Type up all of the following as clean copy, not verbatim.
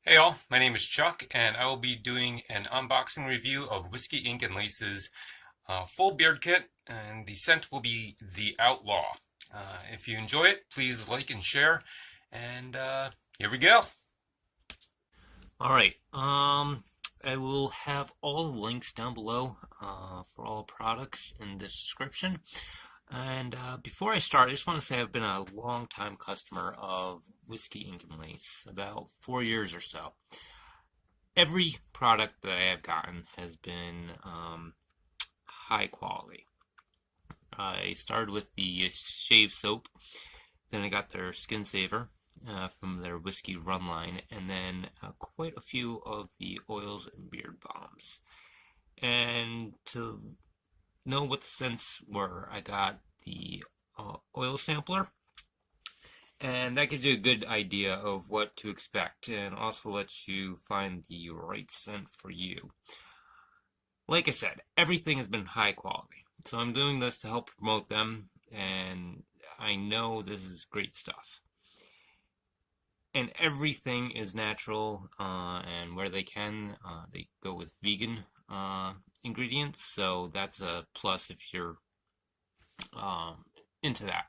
Hey all, my name is Chuck, and I will be doing an unboxing review of Whiskey Ink and Lace's full beard kit, and the scent will be The Outlaw. If you enjoy it, please like and share, and here we go. All right. I will have all the links down below for all products in the description. And before I start, I just want to say I've been a long time customer of Whiskey Ink and Lace, about 4 years or so. Every product that I have gotten has been high quality. I started with the shave soap, then I got their skin saver, from their whiskey run line, and then quite a few of the oils and beard balms. And to know what the scents were, I got the oil sampler, and that gives you a good idea of what to expect and also lets you find the right scent for you. Like I said, everything has been high quality, so I'm doing this to help promote them, and I know this is great stuff. And everything is natural, and where they can, they go with vegan ingredients, so that's a plus if you're into that.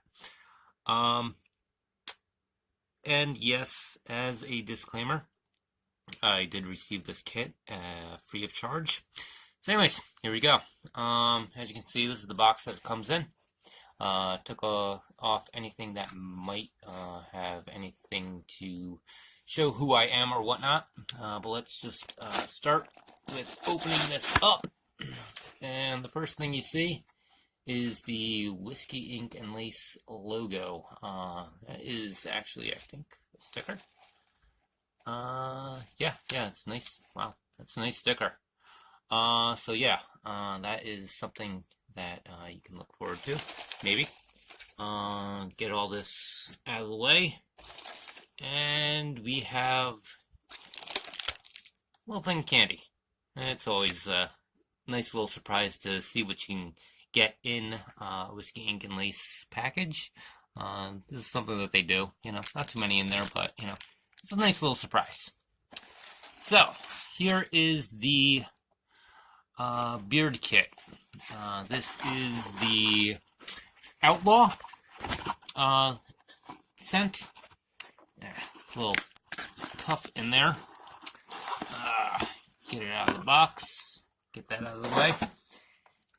And yes, as a disclaimer, I did receive this kit free of charge. So anyways, here we go. As you can see, this is the box that it comes in. Took off anything that might have anything to show who I am or whatnot. But let's just start with opening this up. And the first thing you see is the Whiskey Ink and Lace logo. That is actually, I think, a sticker. Yeah, it's nice. Wow, that's a nice sticker. So yeah, that is something that you can look forward to, maybe. Get all this out of the way, and we have a little thing of candy. And it's always a nice little surprise to see what you can get in a Whiskey Ink and Lace package. This is something that they do, not too many in there, but it's a nice little surprise. So here is the beard kit. This is the Outlaw scent. It's a little tough in there. Get it out of the box. Get that out of the way.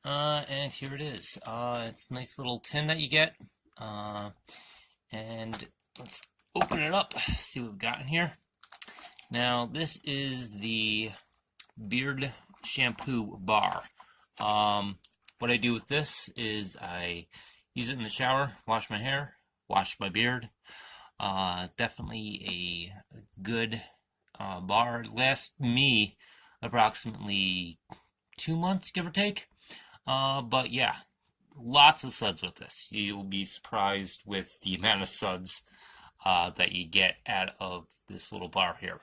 And here it is. It's a nice little tin that you get. And let's open it up, see what we've got in here. Now, this is the beard shampoo bar. What I do with this is I use it in the shower, wash my hair, wash my beard. Definitely a good bar. It lasts me approximately 2 months, give or take. But yeah, lots of suds with this. You'll be surprised with the amount of suds that you get out of this little bar here.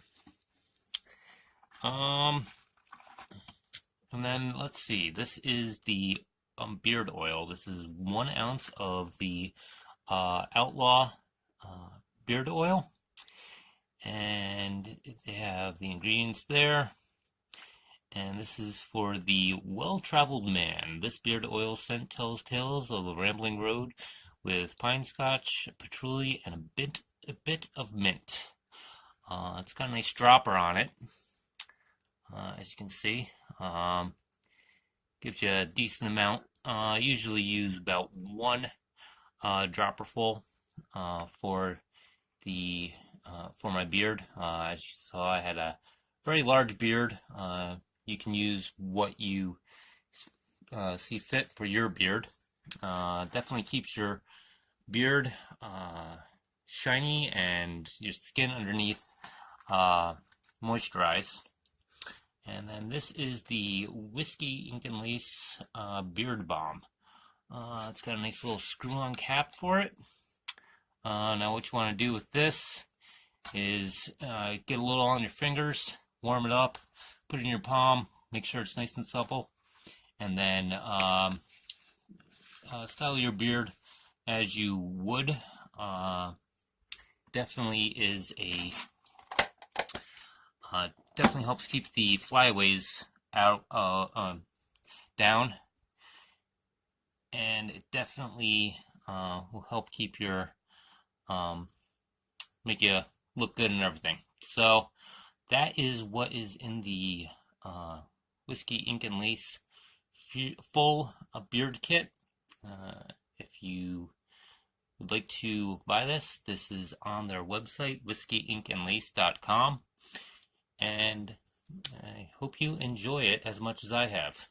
And then let's see, this is the beard oil. This is 1 ounce of the Outlaw beard oil, and they have the ingredients there. And this is for the well-traveled man. This beard oil scent tells tales of the rambling road with pine scotch, patchouli, and a bit of mint. It's got a nice dropper on it, as you can see. Gives you a decent amount. I usually use about 1 dropper full for my beard. As you saw, I had a very large beard. You can use what you see fit for your beard. Definitely keeps your beard shiny and your skin underneath moisturized. And then this is the Whiskey Ink and Lace beard balm. It's got a nice little screw-on cap for it. Now what you want to do with this is get a little on your fingers, warm it up, put it in your palm, make sure it's nice and supple, and then style your beard as you would. Definitely is a Definitely helps keep the flyaways out down, and it definitely will help keep your make you look good and everything. So that is what is in the Whiskey Ink and Lace full beard kit. If you would like to buy this, this is on their website, whiskeyinkandlace.com, and I hope you enjoy it as much as I have.